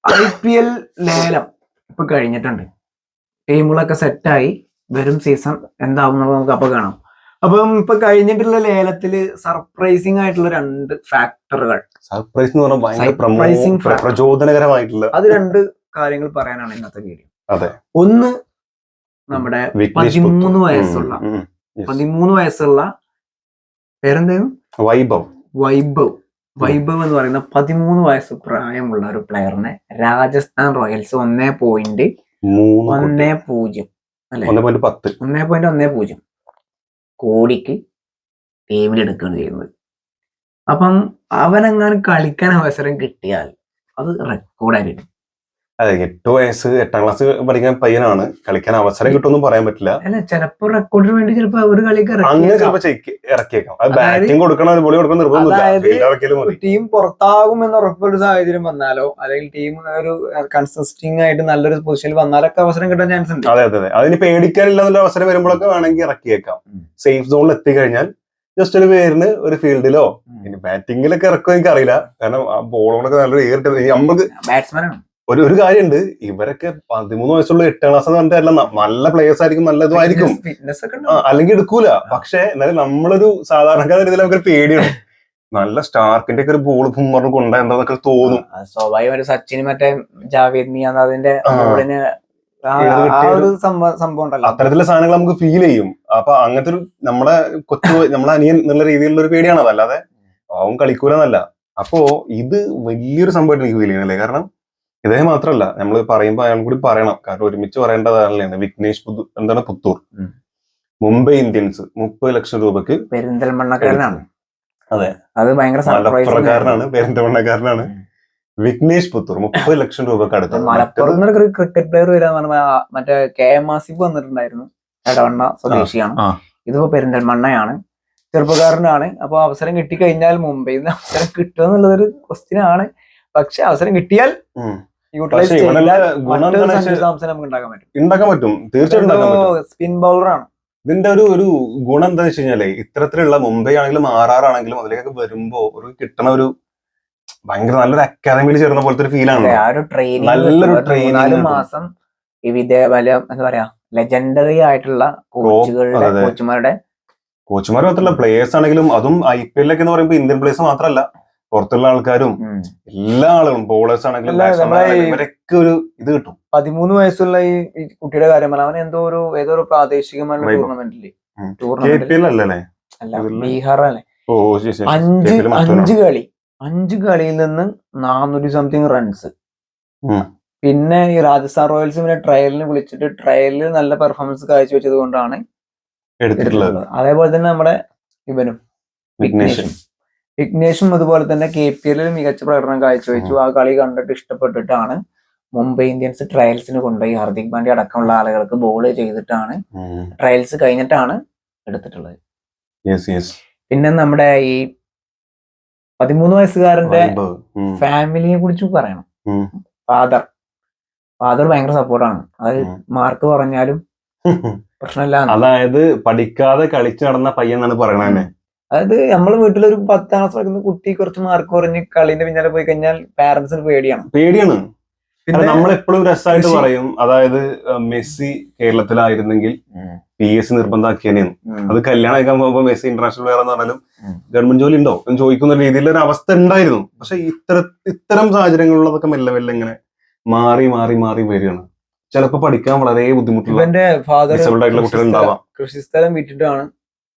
IPL ലേലം ഇപ്പൊ കഴിഞ്ഞിട്ടുണ്ട്. ടീമുകളൊക്കെ സെറ്റായി. വരും സീസൺ എന്താവും നമുക്ക് അപ്പൊ കാണാം. അപ്പം ഇപ്പൊ കഴിഞ്ഞിട്ടുള്ള ലേലത്തില് സർപ്രൈസിംഗ് ആയിട്ടുള്ള 2 ഫാക്ടറുകൾ, സർപ്രൈസ് എന്ന് പറഞ്ഞാൽ Surprising factor. പ്രചോദനകരമായിട്ടുള്ള അത് 2 കാര്യങ്ങൾ പറയാനാണ് ഇന്നത്തെ വീഡിയോ. അതെ. ഒന്ന്, നമ്മുടെ 13 വയസ്സുള്ള 13 വയസ്സുള്ള പേരെന്തായിരുന്നു? വൈഭവ് എന്ന് പറയുന്ന 13 വയസ്സ് പ്രായമുള്ള ഒരു പ്ലെയറിനെ രാജസ്ഥാൻ റോയൽസ് 1.10 അല്ലെ 1.10 കോടിക്ക് ടീമിലെടുക്കുകയാണ് ചെയ്യുന്നത്. അപ്പം അവനെങ്ങാനും കളിക്കാൻ അവസരം കിട്ടിയാൽ അത് റെക്കോർഡായിരിക്കും. അതെ, 8 വയസ്സ് 8ാം ക്ലാസ് പഠിക്കാൻ പയ്യനാണ്. കളിക്കാൻ അവസരം കിട്ടുമെന്നും പറയാൻ പറ്റില്ല. അല്ല, ചിലപ്പോ റെക്കോർഡിന് വേണ്ടി ചിലപ്പോ ഒരു കളിക്ക് അങ്ങനെ ചിലപ്പോ ഇറക്കിയേക്കാം. ബാറ്റിംഗ് കൊടുക്കണം, ബോളി കൊടുക്കണം നിർബന്ധമില്ല. ടീം പുറത്താകും എന്ന് ഉറപ്പുള്ള സാഹചര്യം വന്നാലോ, അല്ലെങ്കിൽ ടീം ഒരു കൺസിസ്റ്റിംഗ് ആയിട്ട് നല്ലൊരു പൊസിഷനിൽ വന്നാലൊക്കെ അവസരം കിട്ടാൻ ചാൻസ് ഉണ്ട്. അതെ അതെ, അതിന് പേടിക്കാനില്ല അവസരം വരുമ്പോഴൊക്കെ വേണമെങ്കിൽ ഇറക്കിയേക്കാം. സേഫ് സോണിൽ എത്തിക്കഴിഞ്ഞാൽ ജസ്റ്റ് ഒരു പേരിന് ഒരു ഫീൽഡിലോ ഇനി ബാറ്റിംഗിലൊക്കെ ഇറക്കും എനിക്ക് അറിയില്ല. കാരണം ആ ബോളോടൊക്കെ നല്ലൊരു ഏറിട്ട് നമുക്ക് ബാറ്റ്സ്മാനാണ്. ഒരു കാര്യമുണ്ട്, ഇവരൊക്കെ 13 വയസ്സുള്ള 8ാം ക്ലാസ് എന്ന് പറഞ്ഞിട്ടല്ല, നല്ല പ്ലേയേഴ്സ് ആയിരിക്കും, നല്ലതുമായിരിക്കും, അല്ലെങ്കിൽ എടുക്കൂല. പക്ഷെ എന്നാലും നമ്മളൊരു സാധാരണക്കാരുടെ ഇതിൽ നമുക്കൊരു പേടിയാണ്. നല്ല സ്റ്റാർക്കിന്റെ ഒക്കെ ഒരു ബോൾ പറഞ്ഞു കൊണ്ടാ എന്താന്നൊക്കെ തോന്നും. സ്വാഭാവികമായിട്ട് സച്ചിന് മറ്റേ ജാവേദ് അതിന്റെ സംഭവം ഉണ്ടല്ലോ, അത്തരത്തിലുള്ള സാധനങ്ങൾ നമുക്ക് ഫീൽ ചെയ്യും. അപ്പൊ അങ്ങനത്തെ ഒരു നമ്മളെ അനിയൻ എന്നുള്ള രീതിയിലുള്ള ഒരു പേടിയാണ്. അതല്ലാതെ അവൻ കളിക്കൂലെന്നല്ല. അപ്പോ ഇത് വലിയൊരു സംഭവമായിട്ട് എനിക്ക് ഫീൽ ചെയ്യുന്നില്ലേ. കാരണം ഇദ്ദേഹം മാത്രമല്ല, നമ്മൾ പറയുമ്പോൾ അയാൾ കൂടി പറയണം, കാരണം ഒരുമിച്ച് പറയേണ്ടതാണ്. വിഘ്നേഷ് പുത്തൂർ, മുംബൈ ഇന്ത്യൻസ് 30 ലക്ഷം രൂപക്ക് പെരിന്തൽമണ്ണക്കാരനാണ്. അതെ, അത് ഭയങ്കര മലപ്പുറക്കാരനാണ്, പെരിന്തൽമണ്ണക്കാരനാണ്. വിഘ്നേഷ് പുത്തൂർ 30 ലക്ഷം രൂപക്ക് അടുത്ത്. മലപ്പുറം ക്രിക്കറ്റ് പ്ലെയർ വരാന്ന് പറഞ്ഞാൽ മറ്റേ KM ആസിഫ് വന്നിട്ടുണ്ടായിരുന്നു, എടവണ്ണ സ്വദേശിയാണ്. ഇതിപ്പോ പെരിന്തൽമണ്ണയാണ്, ചെറുപ്പക്കാരനാണ്. അപ്പൊ അവസരം കിട്ടിക്കഴിഞ്ഞാൽ മുംബൈയിൽ നിന്ന് അവസരം കിട്ടുക എന്നുള്ളതൊരു ക്വസ്റ്റ്യൻ ആണ്. പക്ഷെ അവസരം കിട്ടിയാൽ ഉണ്ടാക്കാൻ പറ്റും, തീർച്ചയായിട്ടും. സ്പിൻ ബൗളറാണ്. ഇതിന്റെ ഒരു ഗുണം എന്താ വെച്ച് കഴിഞ്ഞാല്, ഇത്തരത്തിലുള്ള മുംബൈ ആണെങ്കിലും RR ആണെങ്കിലും അതിലേക്കൊക്കെ വരുമ്പോ ഒരു കിട്ടണ ഒരു ഭയങ്കര നല്ലൊരു അക്കാദമിയിൽ ചേർന്ന പോലത്തെ ഒരു ഫീലാണ്. നല്ലൊരു ട്രെയിനിങ്, 4 മാസം എന്താ പറയാ, ലെജൻഡറി ആയിട്ടുള്ള കോച്ചുമാർ മാത്രമല്ല, പ്ലേയേഴ്സ് ആണെങ്കിലും, അതും IPL ഒക്കെ എന്ന് പറയുമ്പോൾ ഇന്ത്യൻ പ്ലേയേഴ്സ് മാത്രമല്ല, പുറത്തുള്ള ആൾക്കാരും എല്ലാ ആളുകളും, ബോളേഴ്സ് ആണെങ്കിലും ഇവരൊക്കെ ഒരു ഇത് കിട്ടും. 13 വയസ്സുള്ള ഈ കുട്ടിയുടെ കാര്യം പറഞ്ഞാൽ, അവൻ ഏതോ ഒരു പ്രാദേശികമായ ടൂർണമെന്റില് അല്ല, ബീഹാറല്ലേ, 5 കളിയിൽ നിന്ന് 400 സംതിങ് റൺസ്. പിന്നെ ഈ രാജസ്ഥാൻ റോയൽസ് പിന്നെ ട്രയലിന് വിളിച്ചിട്ട് ട്രയലിൽ നല്ല പെർഫോമൻസ് കാഴ്ചവെച്ചത് കൊണ്ടാണ് എടുത്തിട്ടുള്ളത്. അതേപോലെ തന്നെ നമ്മുടെ ഇവനും വിഘ്നേഷും അതുപോലെ തന്നെ KPL മികച്ച പ്രകടനം കാഴ്ചവെച്ചു. ആ കളി കണ്ടിട്ട് ഇഷ്ടപ്പെട്ടിട്ടാണ് മുംബൈ ഇന്ത്യൻസ് ട്രയൽസിന് കൊണ്ടുപോയി ഹാർദിക് പാണ്ഡ്യ അടക്കമുള്ള ആളുകൾക്ക് ബോൾ ചെയ്തിട്ടാണ് ട്രയൽസ് കഴിഞ്ഞിട്ടാണ് എടുത്തിട്ടുള്ളത്. പിന്നെ നമ്മുടെ ഈ 13 വയസ്സുകാരന്റെ ഫാമിലിയെ കുറിച്ച് പറയണം. ഫാദർ ഭയങ്കര സപ്പോർട്ടാണ്. അത് മാർക്ക് പറഞ്ഞാലും പ്രശ്നമില്ല. അതായത് പഠിക്കാതെ കളിച്ചു നടന്ന പയ്യെന്നാണ് പറയണേ. അതായത് നമ്മള് വീട്ടിലൊരു 10ാം ക്ലാസ് പഠിക്കുന്ന കുട്ടി കുറച്ച് മാർക്ക് കുറഞ്ഞ് കളിന്റെ പിന്നാലെ പോയി കഴിഞ്ഞാൽ പാരന്റ്സിന് പേടിയാണ്. നമ്മളെപ്പോഴും രസമായിട്ട് പറയും, അതായത് മെസ്സി കേരളത്തിലായിരുന്നെങ്കിൽ PS നിർബന്ധമാക്കിയനെയും, അത് കല്യാണം കഴിക്കാൻ പോകുമ്പോ മെസ്സി ഇന്റർനാഷണൽ പ്ലെയർ എന്ന് പറഞ്ഞാലും ഗവൺമെന്റ് ജോലി ഉണ്ടോ എന്ന് ചോദിക്കുന്ന രീതിയിലുള്ള ഒരു അവസ്ഥ ഉണ്ടായിരുന്നു. പക്ഷെ ഇത്തരം സാഹചര്യങ്ങളിലൊക്കെ മെല്ലെ മെല്ലെ ഇങ്ങനെ മാറി വരികയാണ്. ചിലപ്പോ പഠിക്കാൻ വളരെ ബുദ്ധിമുട്ടുള്ള ഇവന്റെ ഫാദർ കുട്ടികൾ ഉണ്ടാവാം. കൃഷിസ്ഥലം വിറ്റിട്ടാണ്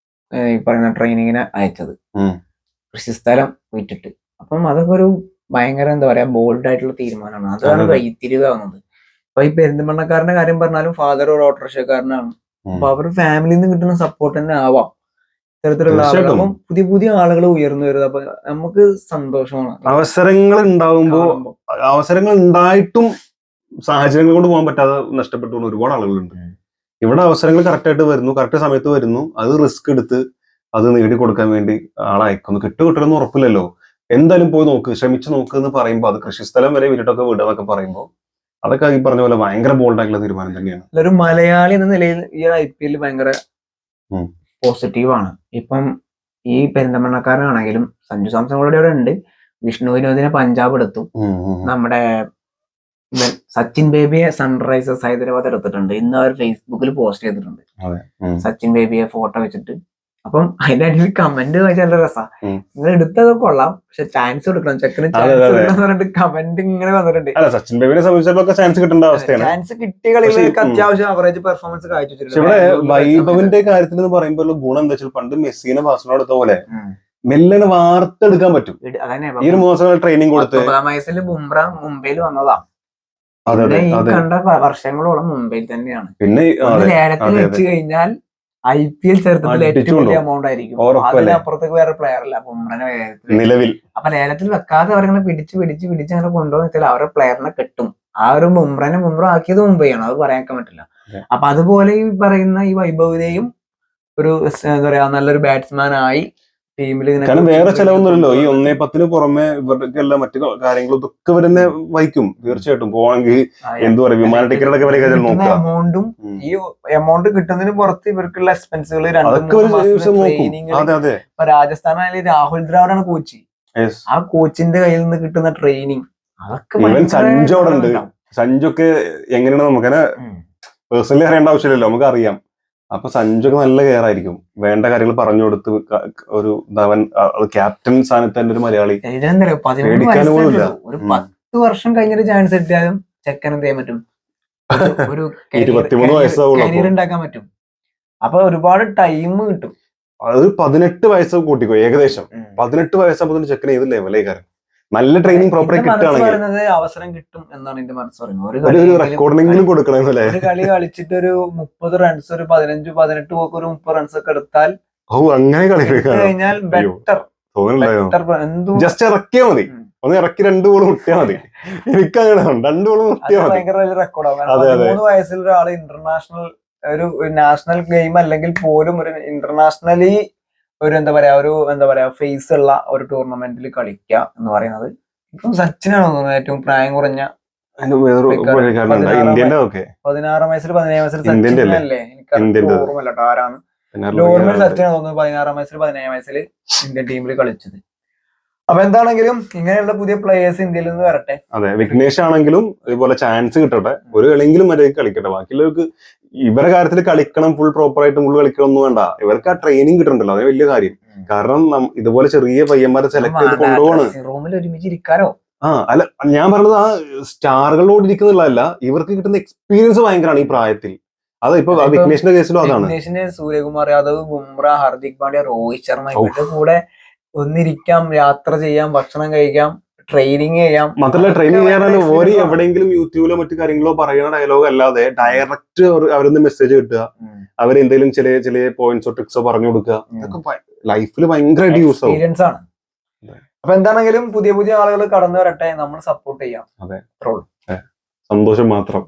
ഈ പറയുന്ന ട്രെയിനിങ്ങിന് അയച്ചത്. കൃഷിസ്ഥലം വിറ്റിട്ട്. അപ്പം അതൊക്കെ ഒരു ഭയങ്കര എന്താ പറയാ, ബോൾഡ് ആയിട്ടുള്ള തീരുമാനമാണ്. അതാണ് വൈത്തിരിവാകുന്നത്. അപ്പൊ ഈ പെരിന്തൽമണ്ണക്കാരന്റെ കാര്യം പറഞ്ഞാലും ഫാദർ ഒരു ഓട്ടോറിക്ഷക്കാരനാണ്. അപ്പൊ അവരുടെ ഫാമിലിയിൽ നിന്ന് കിട്ടുന്ന സപ്പോർട്ട് തന്നെ ആവാം ഇത്തരത്തിലുള്ള ആളുകൾ. അപ്പം പുതിയ ആളുകൾ ഉയർന്നു വരുന്നത്. അപ്പൊ നമുക്ക് സന്തോഷമാണ്. അവസരങ്ങൾ ഉണ്ടായിട്ടും സാഹചര്യങ്ങൾ കൊണ്ട് പോകാൻ പറ്റാതെ നഷ്ടപ്പെട്ടു ഒരുപാട് ആളുകളുണ്ട്. ഇവിടെ അവസരങ്ങൾ കറക്റ്റായിട്ട് വരുന്നു, കറക്റ്റ് സമയത്ത് വരുന്നു, അത് റിസ്ക് എടുത്ത് അത് നേടിക്കൊടുക്കാൻ വേണ്ടി ആളയക്കുന്നു. കിട്ടുമെന്ന് ഉറപ്പില്ലല്ലോ. എന്തായാലും പോയി നോക്ക്, ശ്രമിച്ചു നോക്ക് എന്ന് പറയുമ്പോൾ, അത് കൃഷിസ്ഥലം വരെ വിട്ടിട്ടൊക്കെ വിടുക എന്നൊക്കെ പറയുമ്പോൾ, അതൊക്കെ ഈ പറഞ്ഞ പോലെ ഭയങ്കര ബോൾഡായിട്ടുള്ള തീരുമാനം തന്നെയാണ്. ഒരു മലയാളി എന്ന നിലയിൽ ഈ IPL ഭയങ്കര പോസിറ്റീവാണ്. ഇപ്പം ഈ പെരിന്തൽമണ്ണക്കാരനാണെങ്കിലും സഞ്ജു സാംസൺ കൂടെ ഇവിടെ ഉണ്ട്. വിഷ്ണു വിനോദിനെ പഞ്ചാബ് എടുത്തു. നമ്മുടെ സച്ചിൻ ബേബിയെ സൺറൈസേഴ്സ് ഹൈദരാബാദ് എടുത്തിട്ടുണ്ട്. ഇന്ന് അവർ ഫേസ്ബുക്കിൽ പോസ്റ്റ് ചെയ്തിട്ടുണ്ട് സച്ചിൻ ബേബിയെ ഫോട്ടോ വെച്ചിട്ട്. അപ്പം അതിന്റെ അടിയിൽ കമന്റ് വായിച്ചാൽ നല്ല രസമാണ്. നിങ്ങൾ എടുത്തൊക്കെ കൊള്ളാം, പക്ഷെ ചാൻസ് കൊടുക്കണം, ചെക്കന് ചാൻസ് കൊടുക്കണം പറഞ്ഞിട്ട് കമന്റ് ഇങ്ങനെ വന്നിട്ടുണ്ട്. സച്ചിൻ ബേബിനെ സംബന്ധിച്ചിടത്തോളം ചാൻസ് കിട്ടേണ്ട അവസ്ഥയാണ്. ചാൻസ് കിട്ടിയ കളികൾക്ക് അത്യാവശ്യം അവറേജ് പെർഫോമൻസ് കാഴ്ചവെച്ചിട്ടുണ്ട്. ഇവിടെ വൈഭവിന്റെ കാര്യത്തിൽ എന്ന് പറയുമ്പോൾ ഗുണം എന്താ വെച്ചാൽ പണ്ട് മെസ്സിനെ ബാഴ്സലോണ എടുത്ത പോലെ മെല്ലനെ വാർത്തെടുക്കാൻ പറ്റും. ഈ ഒരു മാസം ട്രെയിനിങ് കൊടുത്ത് വയസ്സിൽ ബുംറ മുംബൈയിൽ വന്നതാ. ഈ കണ്ട വർഷങ്ങളോളം മുംബൈയിൽ തന്നെയാണ്. പിന്നെ ലേലത്തിൽ വെച്ച് കഴിഞ്ഞാൽ IPL ചരിത്രത്തിൽ ഏറ്റവും വലിയ എമൗണ്ട് ആയിരിക്കും. അതിനപ്പുറത്തേക്ക് വേറെ പ്ലെയർ അല്ല ബുംറനെ നിലവിൽ. അപ്പൊ ലേലത്തിൽ വെക്കാതെ അവരങ്ങനെ പിടിച്ച് അങ്ങനെ കൊണ്ടുപോകുന്ന വെച്ചാൽ അവരുടെ പ്ലെയറിനെ കിട്ടും. ആ ഒരു ബുംറ ആക്കിയത് മുംബൈയാണ്, അത് പറയാൻ പറ്റില്ല. അപ്പൊ അതുപോലെ ഈ പറയുന്ന ഈ വൈഭവിനെയും ഒരു എന്താ പറയാ നല്ലൊരു ബാറ്റ്സ്മാൻ ആയി ടീമിൽ. കാരണം വേറെ ചെലവൊന്നുമില്ലല്ലോ. ഈ 1-10 പുറമെ ഇവർക്കെല്ലാം മറ്റു കാര്യങ്ങളും ഇതൊക്കെ ഇവരെന്നെ വഹിക്കും. തീർച്ചയായിട്ടും പോവാണെങ്കിൽ എന്താ പറയാ വിമാന ടിക്കറ്റൊക്കെ എമൗണ്ടും ഈ എമൗണ്ട് കിട്ടുന്നതിന് പുറത്ത് ഇവർക്കുള്ള എക്സ്പെൻസുകൾ ഇപ്പൊ രാജസ്ഥാനായാലും രാഹുൽ ദ്രാവിഡാണ് കോച്ച്. ആ കോച്ചിന്റെ കയ്യിൽ നിന്ന് കിട്ടുന്ന ട്രെയിനിങ് അതൊക്കെ സഞ്ജോടുണ്ട്. സഞ്ജൊക്കെ എങ്ങനെയാണ് നമുക്കങ്ങനെ പേഴ്സണലി അറിയേണ്ട ആവശ്യമില്ലല്ലോ, നമുക്ക് അറിയാം. അപ്പൊ സഞ്ജുക്ക് നല്ല കെയർ ആയിരിക്കും, വേണ്ട കാര്യങ്ങൾ പറഞ്ഞു കൊടുത്ത് ഒരു ക്യാപ്റ്റൻ സ്ഥാനത്ത് തന്നെ ഒരു മലയാളി. ഒരു 10 വർഷം കഴിഞ്ഞൊരു ചാൻസ് കിട്ടിയാലും ചെക്കൻ എന്ത് ചെയ്യാൻ പറ്റും, ഒരു 23 വയസ്സാവുള്ളൂ ഉണ്ടാക്കാൻ പറ്റും. അപ്പൊ ഒരുപാട് ടൈം കിട്ടും. അത് 18 വയസ്സ് കൂട്ടിക്കോ, ഏകദേശം 18 വയസ്സാകുമ്പോൾ ചെക്കൻ ഏത് ലെവലേക്കാരം. നല്ല ട്രെയിനിങ് പ്രോപ്പറായി കിട്ടുകയാണെങ്കിൽ അവസരം കിട്ടും എന്നാണ് എന്റെ മനസ്സ് പറയുന്നത്. ഒരു റെക്കോർഡിംഗിലും കൊടുക്കണം. ഒരു കളി കളിച്ചിട്ട് ഒരു 30 റൺസ്, ഒരു 15-18 പോക്ക് ഒരു 30 റൺസ് ഒക്കെ എടുത്താൽ അങ്ങനെ കഴിഞ്ഞാൽ ബെറ്റർ. ജസ്റ്റ് ഇറക്കിയാൽ മതി, ഒന്ന് ഇറക്കി 2 ബോൾ മുട്ടിയാൽ മതി. എനിക്കങ്ങനെ 2 ബോൾ മുട്ടിയാൽ മതി. ഭയങ്കര വലിയ റെക്കോർഡാവും. 13 വയസ്സിൽ ഒരാള് ഇന്റർനാഷണൽ ഒരു നാഷണൽ ഗെയിം അല്ലെങ്കിൽ പോലും ഒരു ഇന്റർനാഷണലി ഒരു എന്താ പറയാ ഫേസ് ഉള്ള ഒരു ടൂർണമെന്റിൽ കളിക്കുക എന്ന് പറയുന്നത് ഇപ്പം സച്ചിനാണ് തോന്നുന്നത് ഏറ്റവും പ്രായം കുറഞ്ഞ. 16 വയസ്സിൽ 17 വയസ്സിൽ സച്ചിനല്ലേ, എനിക്ക് ഓർമ്മല്ല ആരാണ്. നോർമൽ സച്ചിനാണ് തോന്നുന്നത് 16 വയസ്സിൽ 17 വയസ്സിൽ ഇന്ത്യൻ ടീമിൽ കളിച്ചത്. അപ്പൊ എന്താണെങ്കിലും ഇങ്ങനെയുള്ള പുതിയ പ്ലേയേഴ്സ് ഇന്ത്യയിൽ നിന്ന് വരട്ടെ. അതെ, വിഘ്നേഷ് ആണെങ്കിലും ഇതുപോലെ ചാൻസ് കിട്ടട്ടെ, ഒരു കളിയെങ്കിലും മര്യാദയ്ക്ക് കളിക്കട്ടെ. ബാക്കിയുള്ളവർക്ക് ഇവരുടെ കാര്യത്തിൽ കളിക്കണം, ഫുൾ പ്രോപ്പർ ആയിട്ട് ഫുൾ കളിക്കണം ഒന്നും വേണ്ട. ഇവർക്ക് ആ ട്രെയിനിങ് കിട്ടുന്നുണ്ടല്ലോ, അതേ വലിയ കാര്യം. കാരണം ഇതുപോലെ ചെറിയ പയ്യന്മാരെ സെലക്ട് ചെയ്ത് കൊണ്ടുപോകണം. റൂമിൽ ഒരുമിച്ചിരിക്കാരോ? അല്ല, ഞാൻ പറഞ്ഞത് ആ സ്റ്റാറുകളോട് ഇരിക്കുന്നുള്ളതല്ല, ഇവർക്ക് കിട്ടുന്ന എക്സ്പീരിയൻസ് ഭയങ്കരമാണ് ഈ പ്രായത്തിൽ. അത് ഇപ്പൊ വിഘ്നേഷിന്റെ കേസിലും അതാണ്. വിഘ്നേഷിന് സൂര്യകുമാർ യാദവ്, ബുംറ, ഹാർദിക് പാണ്ഡ്യ, രോഹിത് ശർമ്മ ഇവരുടെ കൂടെ ഒന്നിരിക്കാം, യാത്ര ചെയ്യാം, ഭക്ഷണം കഴിക്കാം, ട്രെയിനിങ് ചെയ്യാം. മാത്രമല്ല ട്രെയിനിങ് ചെയ്യാൻ ഓരോ എവിടെയെങ്കിലും യൂട്യൂബിലോ മറ്റു കാര്യങ്ങളോ പറയുന്ന ഡയലോഗ് അല്ലാതെ ഡയറക്റ്റ് അവരൊന്ന് മെസ്സേജ് കിട്ടുക, അവരെന്തെങ്കിലും ചില പോയിന്റ്സോ ട്രിക്സോ പറഞ്ഞു കൊടുക്കുക, ഇതൊക്കെ ലൈഫിൽ ഭയങ്കരമായിട്ട് യൂസ് ആവും. എക്സ്പീരിയൻസ് ആണ്. അപ്പൊ എന്താണെങ്കിലും പുതിയ ആളുകൾ കടന്നു വരട്ടെ, നമ്മൾ സപ്പോർട്ട് ചെയ്യാം. അതെ, സന്തോഷം മാത്രം.